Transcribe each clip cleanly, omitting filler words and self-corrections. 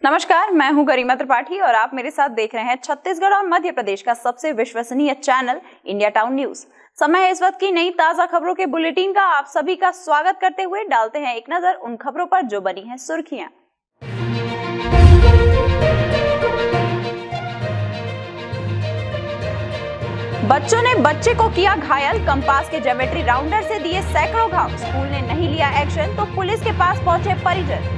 नमस्कार, मैं हूं गरिमा त्रिपाठी और आप मेरे साथ देख रहे हैं छत्तीसगढ़ और मध्य प्रदेश का सबसे विश्वसनीय चैनल इंडिया टाउन न्यूज। समय है इस वक्त की नई ताजा खबरों के बुलेटिन का। आप सभी का स्वागत करते हुए डालते हैं एक नजर उन खबरों पर जो बनी हैं सुर्खियां। बच्चों ने बच्चे को किया घायल, कंपास के ज्योमेट्री राउंडर से दिए सैकड़ों घाव। स्कूल ने नहीं लिया एक्शन तो पुलिस के पास पहुंचे परिजन।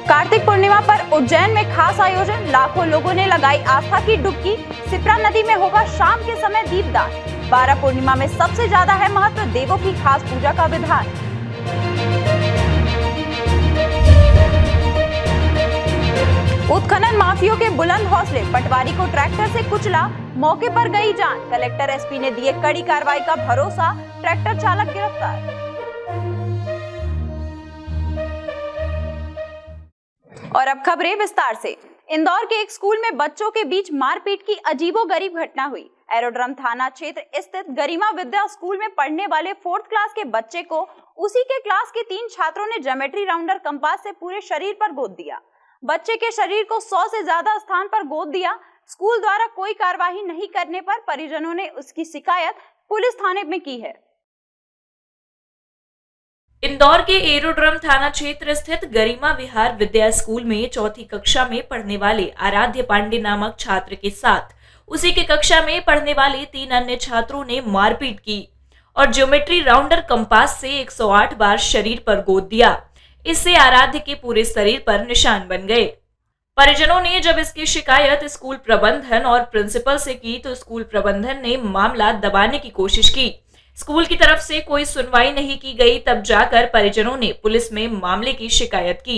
कार्तिक पूर्णिमा पर उज्जैन में खास आयोजन, लाखों लोगों ने लगाई आस्था की डुबकी। सिप्रा नदी में होगा शाम के समय दीपदान। 12 पूर्णिमा में सबसे ज्यादा है महत्व, देवों की खास पूजा का विधान। उत्खनन माफियों के बुलंद हौसले, पटवारी को ट्रैक्टर से कुचला, मौके पर गई जान। कलेक्टर एसपी ने दिए कड़ी कार्रवाई का भरोसा, ट्रैक्टर चालक गिरफ्तार। और अब खबरें विस्तार से। इंदौर के एक स्कूल में बच्चों के बीच मारपीट की अजीबोगरीब घटना हुई। एरोड्रम थाना क्षेत्र स्थित गरिमा विद्या स्कूल में पढ़ने वाले 4th क्लास के बच्चे को उसी के क्लास के 3 छात्रों ने ज्योमेट्री राउंडर कंपास से पूरे शरीर पर गोद दिया। बच्चे के शरीर को 100 से ज्यादा स्थान पर गोद दिया। स्कूल द्वारा कोई कार्रवाई नहीं करने पर परिजनों ने उसकी शिकायत पुलिस थाने में की है। इंदौर के एरोड्रम थाना क्षेत्र स्थित गरिमा विहार विद्या स्कूल में 4th कक्षा में पढ़ने वाले आराध्य पांडे नामक छात्र के साथ उसी के कक्षा में पढ़ने वाले 3 अन्य छात्रों ने मारपीट की और ज्योमेट्री राउंडर कंपास से 108 बार शरीर पर गोद दिया। इससे आराध्य के पूरे शरीर पर निशान बन गए। परिजनों ने जब इसकी शिकायत स्कूल प्रबंधन और प्रिंसिपल से की तो स्कूल प्रबंधन ने मामला दबाने की कोशिश की। स्कूल की तरफ से कोई सुनवाई नहीं की गई। तब जाकर परिजनों ने पुलिस में मामले की शिकायत की।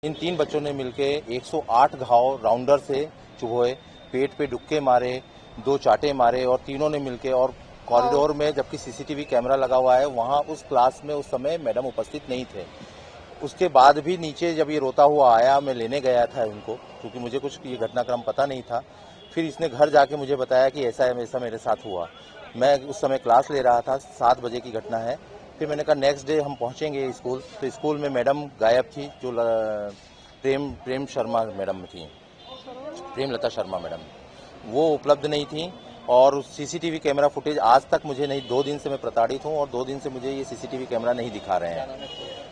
इन 3 बच्चों ने मिलकर 108 घाव राउंडर से चुभोए, पेट पे डुक्के मारे, 2 चाटे मारे और तीनों ने मिलकर और कॉरिडोर में, जबकि सीसीटीवी कैमरा लगा हुआ है, वहां उस क्लास में उस समय मैडम उपस्थित नहीं थे। उसके बाद भी नीचे जब ये रोता हुआ आया, मैं लेने गया था इनको, क्योंकि मुझे कुछ ये घटनाक्रम पता नहीं था। फिर इसने घर जाके मुझे बताया कि ऐसा मेरे साथ हुआ। मैं उस समय क्लास ले रहा था, 7 बजे की घटना है। फिर मैंने कहा नेक्स्ट डे हम पहुंचेंगे स्कूल, तो स्कूल में मैडम गायब थी, जो प्रेम शर्मा मैडम थी, प्रेमलता शर्मा मैडम, वो उपलब्ध नहीं थी। और सीसीटीवी कैमरा फुटेज आज तक मुझे नहीं, 2 दिन से मैं प्रताड़ित हूँ और 2 दिन से मुझे ये सीसीटीवी कैमरा नहीं दिखा रहे हैं।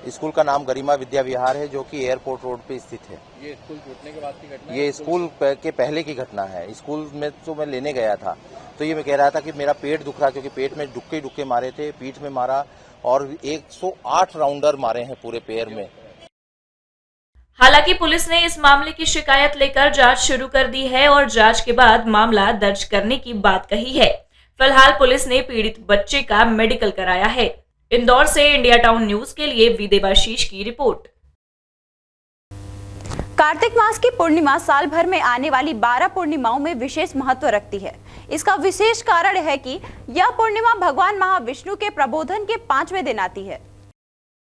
स्कूल का नाम गरिमा विद्या विहार है, जो कि एयरपोर्ट रोड पे स्थित है। ये स्कूल टूटने के बाद की घटना, ये स्कूल के पहले की घटना है। स्कूल में तो मैं लेने गया था, तो ये मैं कह रहा था कि मेरा पेट दुख रहा, क्योंकि पेट में डुक्के मारे थे, पीठ में मारा और 108 राउंडर मारे हैं पूरे पैर में। हालांकि पुलिस ने इस मामले की शिकायत लेकर जांच शुरू कर दी है और जांच के बाद मामला दर्ज करने की बात कही है। फिलहाल पुलिस ने पीड़ित बच्चे का मेडिकल कराया है। इंदौर से इंडिया टाउन न्यूज के लिए विदेवाशीष की रिपोर्ट। कार्तिक मास की पूर्णिमा साल भर में आने वाली 12 पूर्णिमाओं में विशेष महत्व रखती है। इसका विशेष कारण है कि यह पूर्णिमा भगवान महाविष्णु के प्रबोधन के 5वें दिन आती है।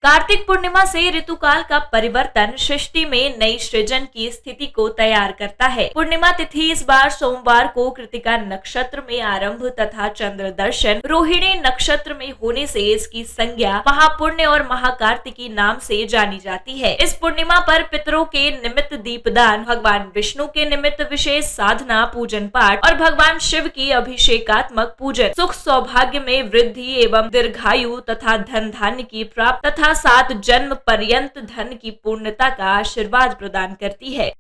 कार्तिक पूर्णिमा से ऋतुकाल का परिवर्तन सृष्टि में नई सृजन की स्थिति को तैयार करता है। पूर्णिमा तिथि इस बार सोमवार को कृतिका नक्षत्र में आरंभ तथा चंद्र दर्शन रोहिणी नक्षत्र में होने से इसकी संज्ञा महापुण्य और महाकार्तिकी नाम से जानी जाती है। इस पूर्णिमा पर पितरों के निमित्त दीपदान, भगवान विष्णु के निमित्त विशेष साधना, पूजन पाठ और भगवान शिव की अभिषेकात्मक पूजन सुख सौभाग्य में वृद्धि एवं दीर्घायु तथा धन धान्य की प्राप्त तथा 7 जन्म पर्यंत धन की पूर्णता का आशीर्वाद प्रदान करती है। ये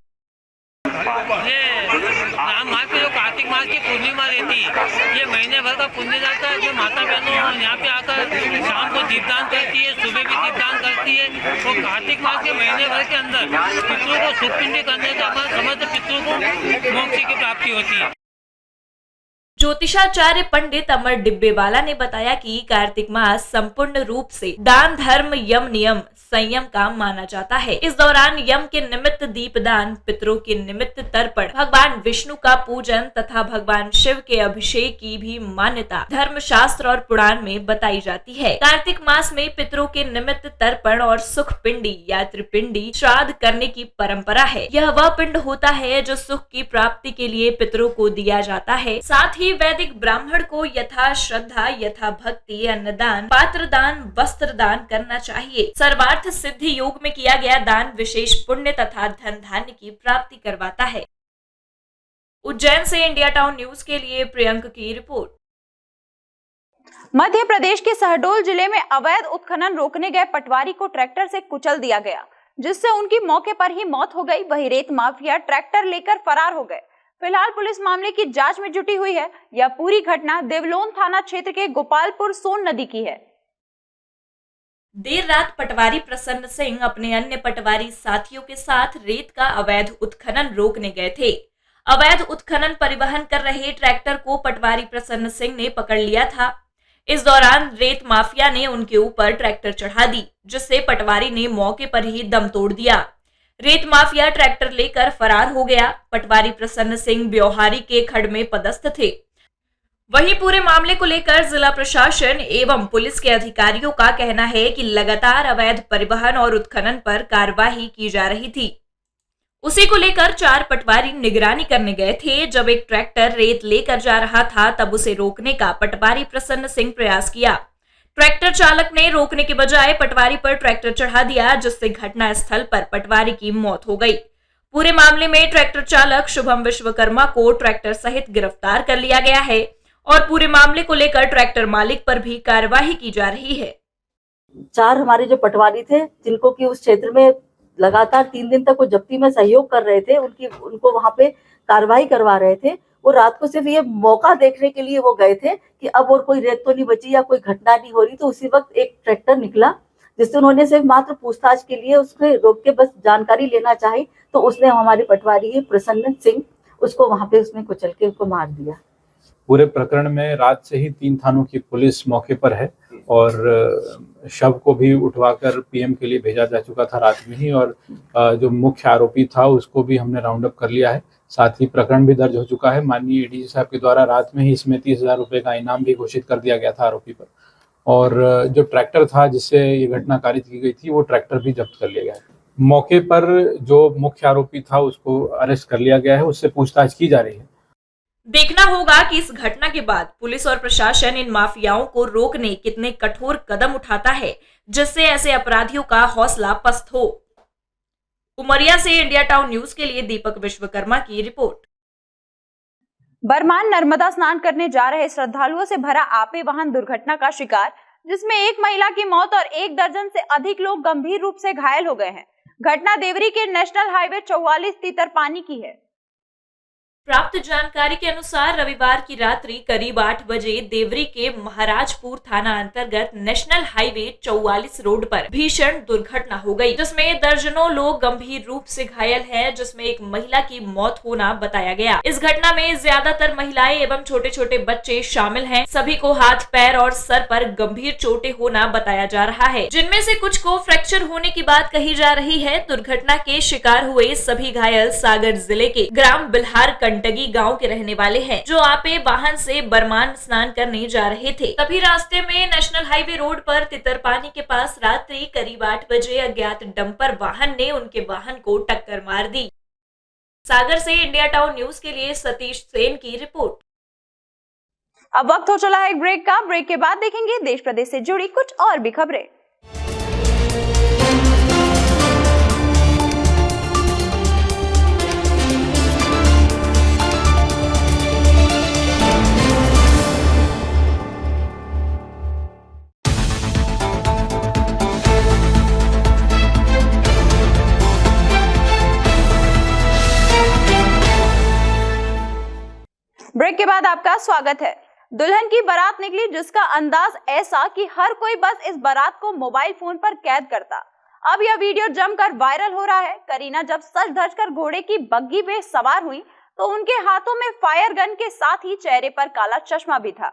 राम माह की जो कार्तिक मास की पूर्णिमा रहती है, ये महीने भर का पुण्य जाता है। जो माता बहनों यहाँ पे आकर शाम को दीपदान करती है, सुबह भी दीपदान करती है। तो कार्तिक मास के महीने भर के अंदर पितरों को सुख पिंडी करने से हमारे समस्त पितरों को मोक्ष की प्राप्ति होती है। ज्योतिषाचार्य पंडित अमर डिब्बेवाला ने बताया कि कार्तिक मास संपूर्ण रूप से दान, धर्म, यम, नियम, संयम का माना जाता है। इस दौरान यम के निमित्त दीपदान, पितरों के निमित्त तर्पण, भगवान विष्णु का पूजन तथा भगवान शिव के अभिषेक की भी मान्यता धर्म शास्त्र और पुराण में बताई जाती है। कार्तिक मास में पितरों के निमित्त तर्पण और सुख पिंडी या त्रिपिंडी श्राद्ध करने की परंपरा है। यह वह पिंड होता है जो सुख की प्राप्ति के लिए पितरों को दिया जाता है। साथ ही कि वैदिक ब्राह्मण को यथा श्रद्धा यथा भक्ति अन्नदान पात्रदान वस्त्रदान करना चाहिए। सर्वार्थ सिद्धि योग में किया गया दान विशेष पुण्य तथा धन धान्य की प्राप्ति करवाता है। उज्जैन से इंडिया टाउन न्यूज के लिए प्रियंक की रिपोर्ट। मध्य प्रदेश के शहडोल जिले में अवैध उत्खनन रोकने गए पटवारी को ट्रैक्टर से कुचल दिया गया, जिससे उनकी मौके पर ही मौत हो गई। वही रेत माफिया ट्रैक्टर लेकर फरार हो गए। फिलहाल पुलिस मामले की जांच में जुटी हुई है। यह पूरी घटना देवलोन थाना क्षेत्र के गोपालपुर सोन नदी की है। देर रात पटवारी प्रसन्न सिंह अपने अन्य पटवारी साथियों के साथ रेत का अवैध उत्खनन रोकने गए थे। अवैध उत्खनन परिवहन कर रहे ट्रैक्टर को पटवारी प्रसन्न सिंह ने पकड़ लिया था। इस दौरान रेत माफिया ने उनके ऊपर ट्रैक्टर चढ़ा दी, जिससे पटवारी ने मौके पर ही दम तोड़ दिया। रेत माफिया ट्रैक्टर लेकर फरार हो गया। पटवारी प्रसन्न सिंह ब्योहारी के खड़ में पदस्थ थे। वहीं पूरे मामले को लेकर जिला प्रशासन एवं पुलिस के अधिकारियों का कहना है कि लगातार अवैध परिवहन और उत्खनन पर कार्रवाई की जा रही थी। उसी को लेकर 4 पटवारी निगरानी करने गए थे। जब एक ट्रैक्टर रेत लेकर जा रहा था, तब उसे रोकने का पटवारी प्रसन्न सिंह प्रयास किया। ट्रैक्टर चालक ने रोकने के बजाय पटवारी पर ट्रैक्टर चढ़ा दिया, जिससे घटना स्थल पर पटवारी की मौत हो गई। पूरे मामले में ट्रैक्टर चालक शुभम विश्वकर्मा को ट्रैक्टर सहित गिरफ्तार कर लिया गया है और पूरे मामले को लेकर ट्रैक्टर मालिक पर भी कार्रवाई की जा रही है। 4 हमारे जो पटवारी थे, जिनको कि उस क्षेत्र में लगातार 3 दिन तक वो जब्ती में सहयोग कर रहे थे, उनको वहां पे कार्रवाई करवा रहे थे। वो रात को सिर्फ ये मौका देखने के लिए वो गए थे कि अब और कोई रेत तो नहीं बची या कोई घटना नहीं हो रही। तो उसी वक्त एक ट्रैक्टर निकला, जिससे उन्होंने सिर्फ मात्र पूछताछ के लिए उसको रोक के बस जानकारी लेना चाही। तो उसने हमारे पटवारी प्रसन्न सिंह उसको वहां पे उसने कुचल के उसको मार दिया। पूरे प्रकरण में रात से ही 3 थानों की पुलिस मौके पर है और शव को भी उठवाकर पीएम के लिए भेजा जा चुका था रात में ही। और जो मुख्य आरोपी था उसको भी हमने राउंड अप कर लिया है। साथ ही प्रकरण भी दर्ज हो चुका है। माननीय एडीजी साहब के द्वारा रात में ही इसमें 30,000 रुपए का इनाम भी घोषित कर दिया गया था आरोपी पर। और जो ट्रैक्टर था जिससे ये घटना कारित की गई थी, वो ट्रैक्टर भी जब्त कर लिया गया है। मौके पर जो मुख्य आरोपी था उसको अरेस्ट कर लिया गया है, उससे पूछताछ की जा रही है। देखना होगा कि इस घटना के बाद पुलिस और प्रशासन इन माफियाओं को रोकने कितने कठोर कदम उठाता है, जिससे ऐसे अपराधियों का हौसला पस्त हो। उमरिया से इंडिया टाउन न्यूज के लिए दीपक विश्वकर्मा की रिपोर्ट। बरमान नर्मदा स्नान करने जा रहे श्रद्धालुओं से भरा आपे वाहन दुर्घटना का शिकार, जिसमें एक महिला की मौत और 1 दर्जन से अधिक लोग गंभीर रूप से घायल हो गए हैं। घटना देवरी के नेशनल हाईवे 44 तितरपानी की है। प्राप्त जानकारी के अनुसार रविवार की रात्रि करीब 8 बजे देवरी के महाराजपुर थाना अंतर्गत नेशनल हाईवे 44 रोड पर भीषण दुर्घटना हो गई, जिसमें दर्जनों लोग गंभीर रूप से घायल हैं, जिसमें एक महिला की मौत होना बताया गया। इस घटना में ज्यादातर महिलाएं एवं छोटे छोटे बच्चे शामिल हैं। सभी को हाथ पैर और सर पर गंभीर चोटें होना बताया जा रहा है, जिनमें से कुछ को फ्रैक्चर होने की बात कही जा रही है। दुर्घटना के शिकार हुए सभी घायल सागर जिले के ग्राम बिल्हार कंटगी गांव के रहने वाले हैं, जो आपे वाहन से बरमान स्नान करने जा रहे थे। तभी रास्ते में नेशनल हाईवे रोड पर तितरपानी के पास रात्रि करीब 8 बजे अज्ञात डंपर वाहन ने उनके वाहन को टक्कर मार दी। सागर से इंडिया टाउन न्यूज के लिए सतीश सेन की रिपोर्ट। अब वक्त हो चला है एक ब्रेक का। ब्रेक के बाद देखेंगे देश प्रदेश से जुड़ी कुछ और भी खबरें। ब्रेक के बाद आपका स्वागत है। दुल्हन की बारात निकली, जिसका अंदाज ऐसा कि हर कोई बस इस बारात को मोबाइल फोन पर कैद करता। अब यह वीडियो जमकर वायरल हो रहा है। करीना जब सज धज कर घोड़े की बग्गी में सवार हुई, तो उनके हाथों में फायर गन के साथ ही चेहरे पर काला चश्मा भी था।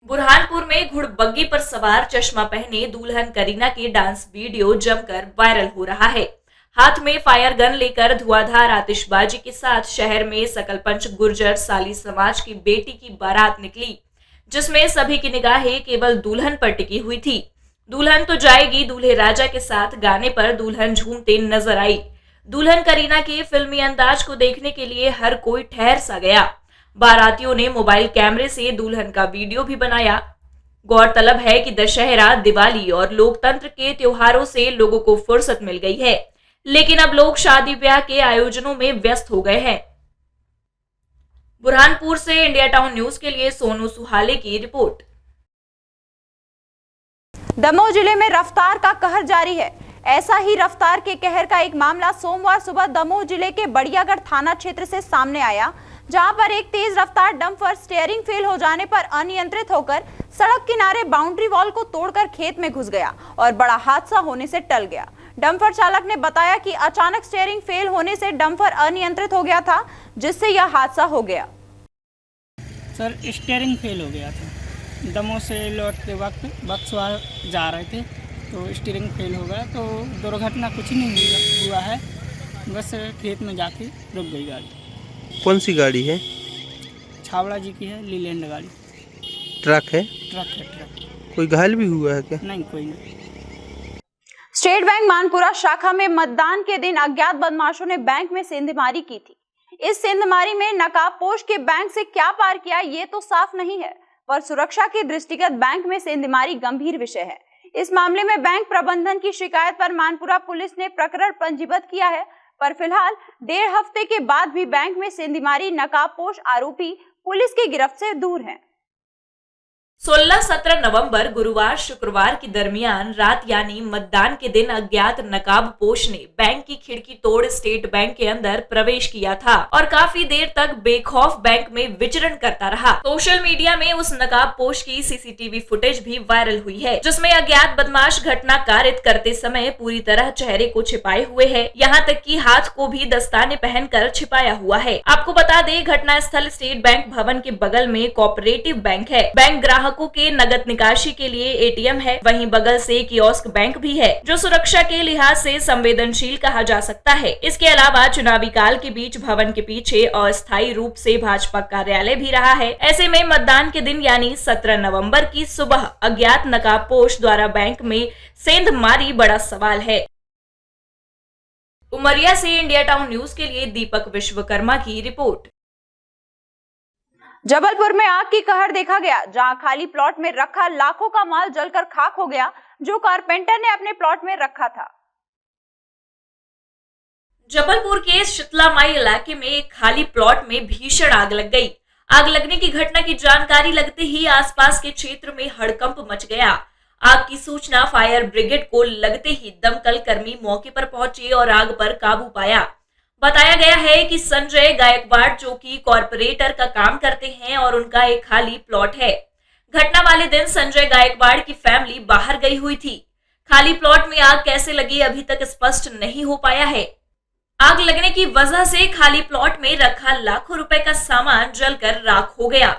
बुरहानपुर में घुड़बग्गी पर सवार चश्मा पहने दुल्हन करीना की डांस वीडियो जमकर वायरल हो रहा है। हाथ में फायर गन लेकर धुआंधार आतिशबाजी के साथ शहर में सकलपंच गुर्जर साली समाज की बेटी की बारात निकली, जिसमें सभी की निगाहें केवल दुल्हन पर टिकी हुई थी। दुल्हन तो जाएगी, दूल्हे राजा के साथ गाने पर दुल्हन झूमते नजर आई। दुल्हन करीना के फिल्मी अंदाज को देखने के लिए हर कोई ठहर सा गया। बारातियों ने मोबाइल कैमरे से दुल्हन का वीडियो भी बनाया। गौरतलब है कि दशहरा, दिवाली और लोकतंत्र के त्योहारों से लोगों को फुर्सत मिल गई है, लेकिन अब लोग शादी ब्याह के आयोजनों में व्यस्त हो गए हैं। बुरहानपुर से इंडिया टाउन न्यूज के लिए सोनू सुहाले की रिपोर्ट। दमोह जिले में रफ्तार का कहर जारी है। ऐसा ही रफ्तार के कहर का एक मामला सोमवार सुबह दमोह जिले के बड़ियागढ़ थाना क्षेत्र से सामने आया, जहां पर एक तेज रफ्तार डंपर स्टीयरिंग फेल हो जाने पर अनियंत्रित होकर सड़क किनारे बाउंड्री वॉल को तोड़कर खेत में घुस गया और बड़ा हादसा होने से टल गया। डंपर चालक ने बताया कि अचानक स्टीयरिंग फेल होने से डंपर अनियंत्रित हो गया था, जिससे यह हादसा हो गया। सर, स्टीयरिंग फेल हो गया था। दमोह से लौटते वक्त बक्सवार जा रहे थे तो स्टीयरिंग फेल हो गया, तो दुर्घटना कुछ नहीं हुआ है, बस खेत में जाके रुक गई गाड़ी। कौन सी गाड़ी है? छावड़ा जी की है, लीलैंड गाड़ी। ट्रक है? ट्रक है, ट्रक। कोई घायल भी हुआ है क्या? नहीं, कोई नहीं। स्टेट बैंक मानपुरा शाखा में मतदान के दिन अज्ञात बदमाशों ने बैंक में सेंधमारी की थी। इस सेंधमारी में नकाबपोश के बैंक से क्या पार किया ये तो साफ नहीं है, पर सुरक्षा के दृष्टिगत बैंक में सेंधमारी गंभीर विषय है। इस मामले में बैंक प्रबंधन की शिकायत पर मानपुरा पुलिस ने प्रकरण पंजीबद्ध किया है, पर फिलहाल 1.5 हफ्ते के बाद भी बैंक में सेंधमारी नकाबपोश आरोपी पुलिस की गिरफ्त से दूर हैं। 16-17 नवंबर गुरुवार शुक्रवार के दरमियान रात यानी मतदान के दिन अज्ञात नकाबपोश ने बैंक की खिड़की तोड़ स्टेट बैंक के अंदर प्रवेश किया था और काफी देर तक बेखौफ बैंक में विचरण करता रहा। सोशल मीडिया में उस नकाबपोश की सीसीटीवी फुटेज भी वायरल हुई है, जिसमें अज्ञात बदमाश घटना कारित करते समय पूरी तरह चेहरे को छिपाए हुए है, यहाँ तक कि हाथ को भी दस्ताने पहनकर छिपाया हुआ है। आपको बता दें, घटना स्थल स्टेट बैंक भवन के बगल में कोऑपरेटिव बैंक है। बैंक ग्राहकों के नगद निकासी के लिए एटीएम है, वहीं बगल से कियोस्क बैंक भी है, जो सुरक्षा के लिहाज से संवेदनशील कहा जा सकता है। इसके अलावा चुनावी काल के बीच भवन के पीछे अस्थायी रूप से भाजपा कार्यालय भी रहा है। ऐसे में मतदान के दिन यानी 17 नवंबर की सुबह अज्ञात नकाबपोश द्वारा बैंक में सेंधमारी बड़ा सवाल है। उमरिया से इंडिया टाउन न्यूज के लिए दीपक विश्वकर्मा की रिपोर्ट। जबलपुर में आग की कहर देखा गया, जहां खाली प्लॉट में रखा लाखों का माल जलकर खाक हो गया, जो कारपेंटर ने अपने प्लॉट में रखा था। जबलपुर के शीतलामाई इलाके में एक खाली प्लॉट में भीषण आग लग गई। आग लगने की घटना की जानकारी लगते ही आसपास के क्षेत्र में हड़कंप मच गया। आग की सूचना फायर ब्रिगेड को लगते ही दमकल कर्मी मौके पर पहुंचे और आग पर काबू पाया। बताया गया है कि संजय गायकवाड़, जो कि कॉर्पोरेटर का काम करते हैं और उनका एक खाली प्लॉट है। घटना वाले दिन संजय गायकवाड़ की फैमिली बाहर गई हुई थी। खाली प्लॉट में आग कैसे लगी अभी तक स्पष्ट नहीं हो पाया है। आग लगने की वजह से खाली प्लॉट में रखा लाखों रुपए का सामान जलकर राख हो गया।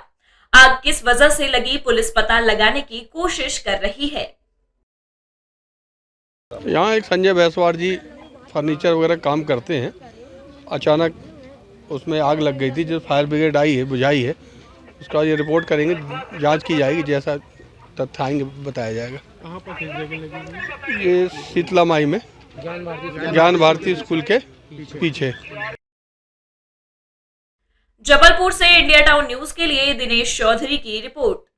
आग किस वजह से लगी, पुलिस पता लगाने की कोशिश कर रही है। यहाँ एक संजय गायकवाड़ जी फर्नीचर वगैरह काम करते हैं, अचानक उसमें आग लग गई थी। जो फायर ब्रिगेड आई है, बुझाई है, उसका ये रिपोर्ट करेंगे, जांच की जाएगी, जैसा तथ्य आएंगे बताया जाएगा। कहाँ पर किस जगह लगी? ये शीतलामाई में ज्ञान भारती स्कूल के पीछे। जबलपुर से इंडिया टाउन न्यूज के लिए दिनेश चौधरी की रिपोर्ट।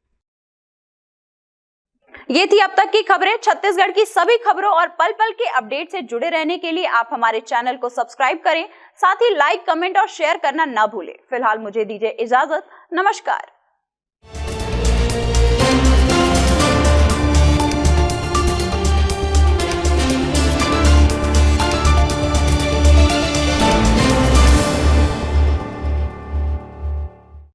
ये थी अब तक की खबरें। छत्तीसगढ़ की सभी खबरों और पल पल के अपडेट से जुड़े रहने के लिए आप हमारे चैनल को सब्सक्राइब करें, साथ ही लाइक, कमेंट और शेयर करना ना भूलें। फिलहाल मुझे दीजिए इजाजत। नमस्कार।